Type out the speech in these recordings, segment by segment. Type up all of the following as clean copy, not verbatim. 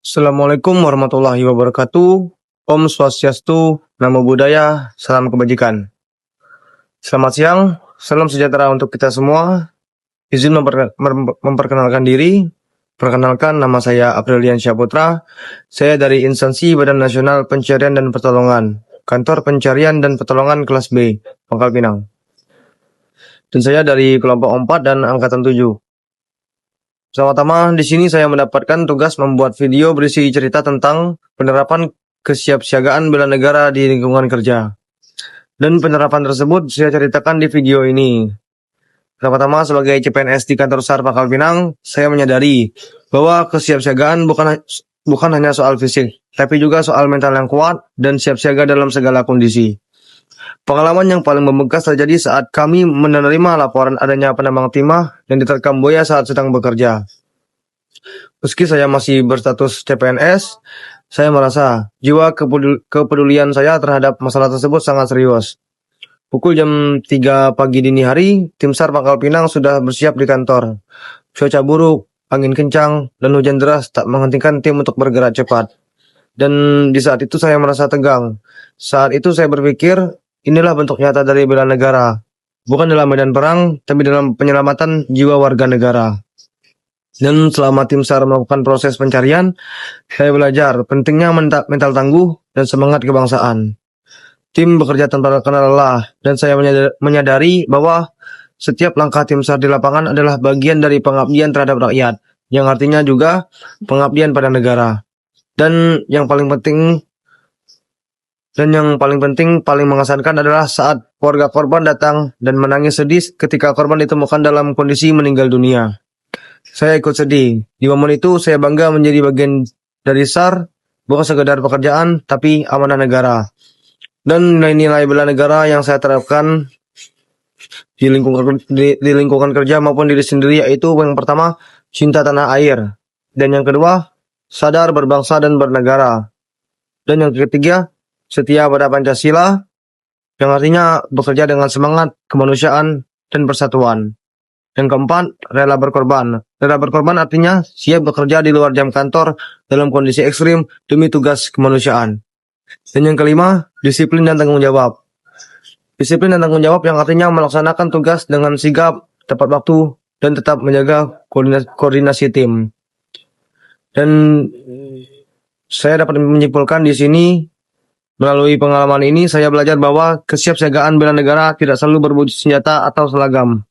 Assalamualaikum warahmatullahi wabarakatuh. Om Swastiastu, Namo Buddhaya, salam kebajikan. Selamat siang, salam sejahtera untuk kita semua. Izin memperkenalkan diri. Perkenalkan, nama saya Aprilian Syaputra. Saya dari instansi Badan Nasional Pencarian dan Pertolongan, Kantor Pencarian dan Pertolongan kelas B, Pangkal Pinang. Dan saya dari kelompok 4 dan angkatan 7. Pertama-tama di sini saya mendapatkan tugas membuat video berisi cerita tentang penerapan kesiapsiagaan bela negara di lingkungan kerja. Dan penerapan tersebut saya ceritakan di video ini. Pertama-tama sebagai CPNS di kantor SAR Pangkal Pinang, saya menyadari bahwa kesiapsiagaan bukan hanya soal fisik, tapi juga soal mental yang kuat dan siap siaga dalam segala kondisi. Pengalaman yang paling membekas terjadi saat kami menerima laporan adanya penambang timah yang diterkam buaya saat sedang bekerja. Meski saya masih berstatus CPNS, saya merasa jiwa kepedulian saya terhadap masalah tersebut sangat serius. Pukul jam 3 pagi dini hari, tim SAR Pangkal Pinang sudah bersiap di kantor. Cuaca buruk, angin kencang, dan hujan deras tak menghentikan tim untuk bergerak cepat. Dan di saat itu saya merasa tegang. Saat itu saya berpikir, inilah bentuk nyata dari bela negara. Bukan dalam medan perang, tapi dalam penyelamatan jiwa warga negara. Dan selama tim SAR melakukan proses pencarian, saya belajar pentingnya mental tangguh dan semangat kebangsaan. Tim bekerja tanpa kenal lelah, dan saya menyadari bahwa setiap langkah tim SAR di lapangan adalah bagian dari pengabdian terhadap rakyat, yang artinya juga pengabdian pada negara. Dan yang paling penting, paling mengesankan adalah saat keluarga korban datang dan menangis sedih ketika korban ditemukan dalam kondisi meninggal dunia. Saya ikut sedih. Di momen itu saya bangga menjadi bagian dari SAR, bukan sekedar pekerjaan, tapi amanah negara. Dan nilai-nilai bela negara yang saya terapkan di lingkungan kerja maupun diri sendiri, yaitu yang pertama, cinta tanah air. Dan yang kedua, sadar berbangsa dan bernegara. Dan yang ketiga, setia pada Pancasila, yang artinya bekerja dengan semangat kemanusiaan dan persatuan. Yang keempat, rela berkorban. Rela berkorban artinya siap bekerja di luar jam kantor dalam kondisi ekstrim demi tugas kemanusiaan. Dan yang kelima, disiplin dan tanggung jawab. Disiplin dan tanggung jawab yang artinya melaksanakan tugas dengan sigap, tepat waktu, dan tetap menjaga koordinasi tim. Dan saya dapat menyimpulkan di sini, melalui pengalaman ini, saya belajar bahwa kesiapsiagaan bela negara tidak selalu berwujud senjata atau seragam,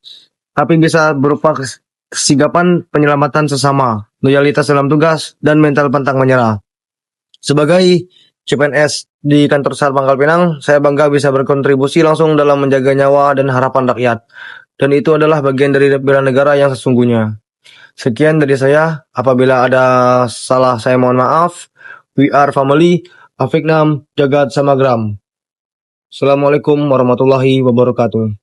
tapi bisa berupa kesigapan penyelamatan sesama, loyalitas dalam tugas, dan mental pantang menyerah. Sebagai CPNS di kantor SAR Pangkal Pinang, saya bangga bisa berkontribusi langsung dalam menjaga nyawa dan harapan rakyat. Dan itu adalah bagian dari bela negara yang sesungguhnya. Sekian dari saya. Apabila ada salah, saya mohon maaf. We are family. Afiknam Jagat Samagram. Assalamualaikum warahmatullahi wabarakatuh.